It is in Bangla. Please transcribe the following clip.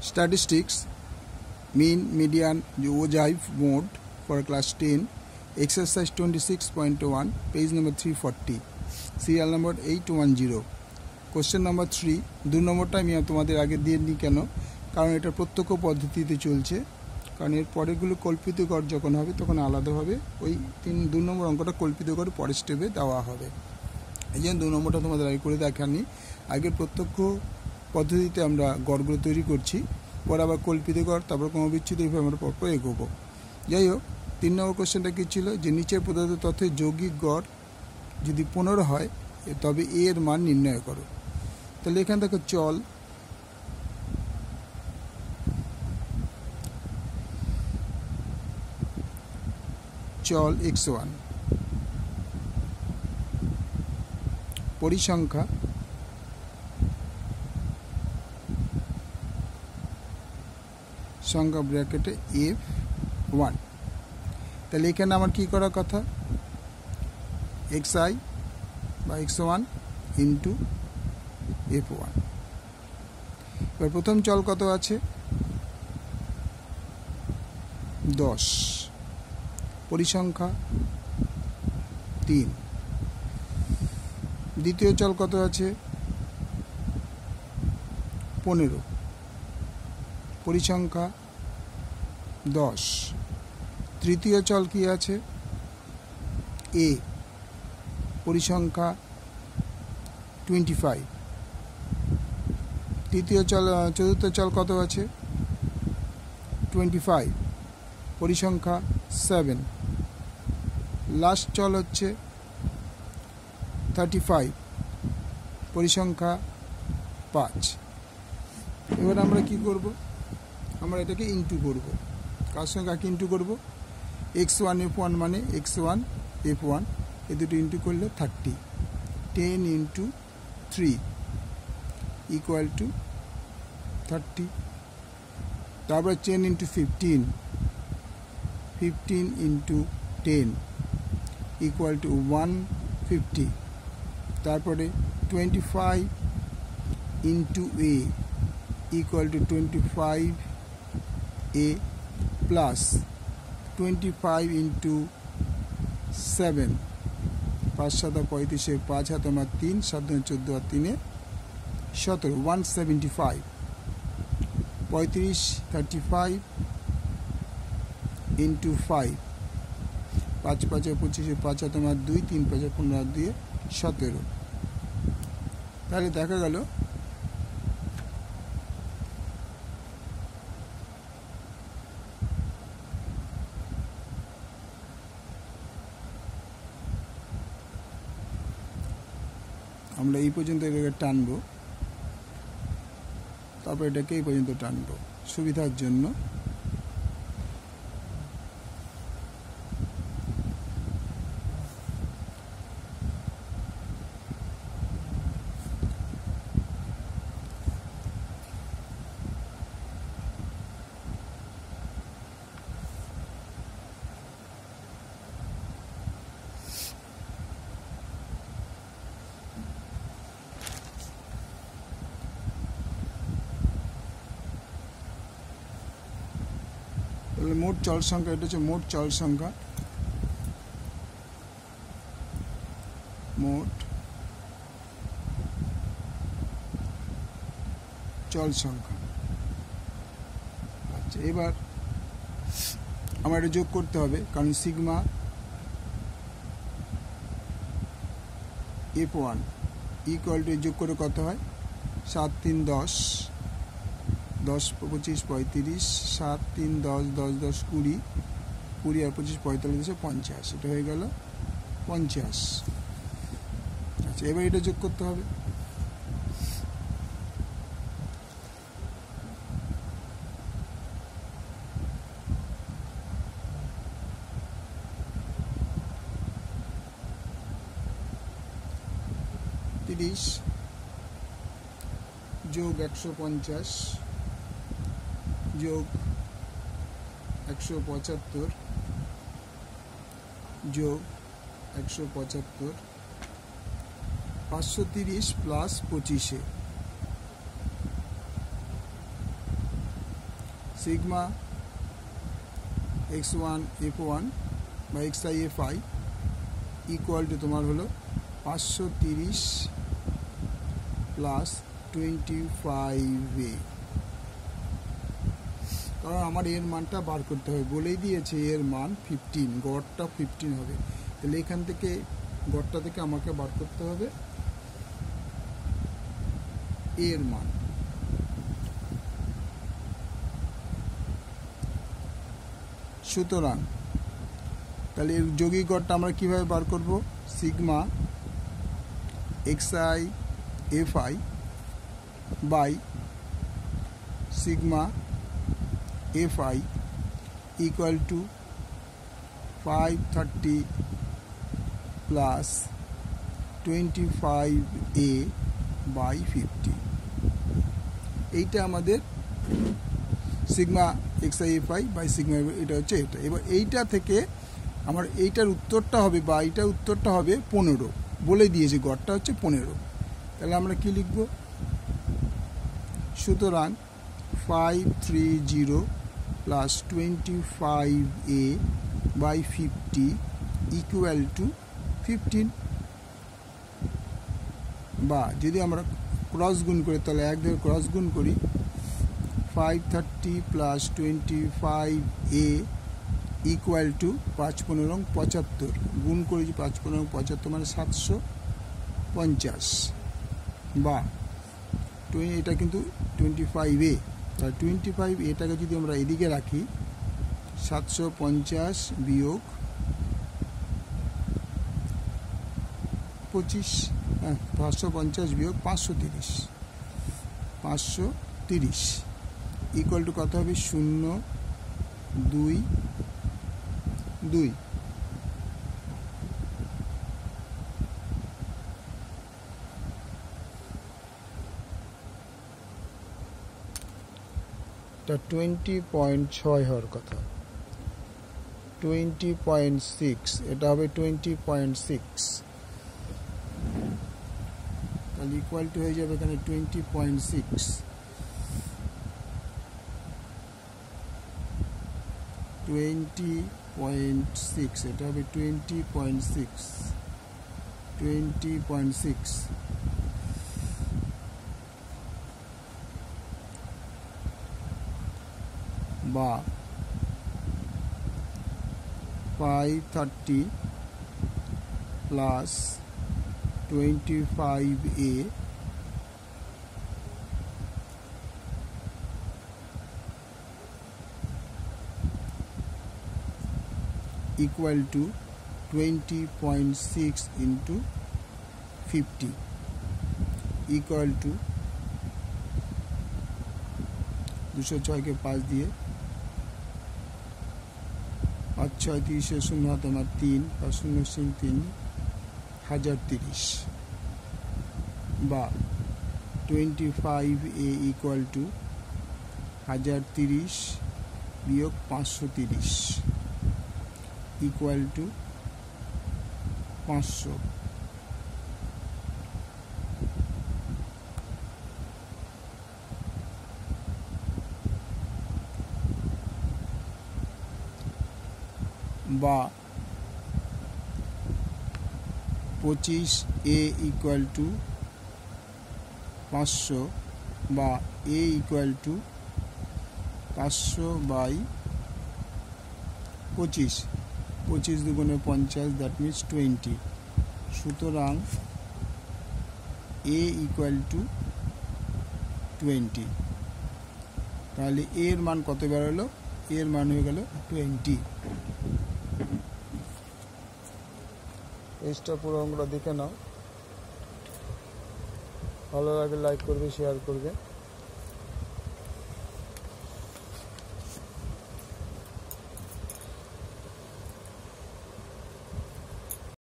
Statistics, mean, median, ogive mode for class 10, exercise 26.1, page number 340, serial number 810. Question number 3, 2 নম্বরটা আমি তোমাদের আগে দিয়ে নিই কেন, কারণ এটা প্রত্যক্ষ পদ্ধতিতে চলছে, কারণ এর পরেরগুলো কল্পিত গড় যখন হবে তখন আলাদাভাবে ওই 2 নম্বর অঙ্কটা কল্পিত গড় পরের স্টেপে দেওয়া হবে। এই জন্য 2 নম্বরটা তোমাদের আগে করে দেখানি। আগের প্রত্যক্ষ পদ্ধতিতে আমরা গড়গুলো তৈরি করছি, পরে আবার কল্পিত গড়, তারপর ক্রমবিচ্ছুত, এইভাবে আমরা পরপর এগোবো। যাই হোক, 3 নম্বর কোশ্চেনটা কী ছিল, যে নিচের প্রদত্ত তথ্যের যৌগিক গড় যদি 15 হয় তবে এ এর মান নির্ণয় করো। তাহলে এখান থেকে চল x1, পরিসংখ্যা সংখ্যা ব্র্যাকেটে f1। তাহলে এখানে আমার কি করার কথা, xi বা x1 ইন্টু f1। এবার প্রথম চল কত আছে, 10, পরিসংখ্যা 3। দ্বিতীয় চল কত আছে, 15, পরিসংখ্যা 10। তৃতীয় চল কি আছে, a, পরিসংখ্যা 25। চতুর্থ চল কত আছে, 25, পরিসংখ্যা 7। লাস্ট চল হচ্ছে 35, পরিসংখ্যা 5। এবার আমরা কি করব, আমরা এটাকে ইন্টু করব। কার সঙ্গে কাকে ইন্টু করব, x1 f1 মানে x1 f1, এই দুটো ইন্টু করলে 30, 10 ইন্টু 3 ইকুয়াল টু 30। তারপরে 10 ইন্টু 15, 15 ইন্টু 10 ইকুয়াল টু 150। তারপরে 25 into a equal to 25a plus 25 into 7, 5 7 35, 5 হাত 3, 7 14 আর 3 17, 175। 35 35 ইন্টু 5, 5 5 25, 5 হাত 2, 3 5 15 দিয়ে 17। তাহলে দেখা গেল আমরা এই পর্যন্ত এটাকে টানবো, তারপর এটাকে এই পর্যন্ত টানবো সুবিধার জন্য। মোট চল সংখ্যা, এটা হচ্ছে মোট চল সংখ্যা, মোট চল সংখ্যা। আচ্ছা, এবার আমার এটা যোগ করতে হবে, কারণ সিগমা f1 ইকুয়াল টু যোগ করে কত হয়, 7 3 10, 10 25 35, 7 3 10, 10 10 20, 20 আর 25 45, 50, এটা হয়ে গেল 50। আচ্ছা, এবার এটা যোগ করতে হবে, যোগ 150 যোগ 175 যোগ 175, 530 প্লাস 25, সিগমা x1 f1 বা xi fi ইকুয়াল টু তোমার হলো 530 প্লাস 25a, কারণ আমার এর মানটা বার করতে হবে, বলেই দিয়েছে এর মান 15, গড়টা 15 হবে। তাহলে এখান থেকে গড়টা থেকে আমাকে বার করতে হবে এর মান। সুতরাং তাহলে এর যৌগিক গড়টা আমরা কিভাবে বার করব? Sigma xi fi by sigma fi equal to 530 plus 25a by 50। এইটা আমাদের sigma xi fi by sigma, এটা হচ্ছে এটা। এবার এইটা থেকে আমার এইটার উত্তরটা হবে, বা এইটার উত্তরটা হবে 15, বলে দিয়েছে গড়টা হচ্ছে 15। তাহলে আমরা কি লিখব? সুতরাং 530 plus 25a by 50 equal to 15, বা যদি আমরা ক্রস গুণ করি তাহলে এক ধরে ক্রস গুণ করি, 530 প্লাস 25a ইকুয়াল টু 5×15 75, গুণ করেছি 5×15 75 মানে 750, বা এটা কিন্তু 25a, তাহলে 25 এটাকে যদি আমরা এদিকে রাখি 750 বিয়োগ 25, 550 বিয়োগ 530 ইকুয়াল টু কত হবে? 022। তা 20.6 হওয়ার কথা, 20.6, এটা হবে 20.6, তাহলে ইকুয়াল টু হয়ে যাবে এখানে 20.6, 20.6, এটা হবে 20.6 বা 530 plus 25a equal to 20.6 into 50 equal to 206 के 5 দিয়ে 5 6 30 শূন্য হাতে আমার 3 5 0 3 1030 বা 25a equal to 1030 বিয়োগ 530 equal to 500। বা 25a equal to 500 বা a equal to 500 by 25, 25 দুগুণে 50, that means 20। সুতরাং a equal to 20, তাহলে a এর মান কত বেরোলো? a এর মান হয়ে গেল 20। পেজটা পুরো অঙ্কটা দেখে নাও, ভালো লাগে লাইক করবে, শেয়ার করবে।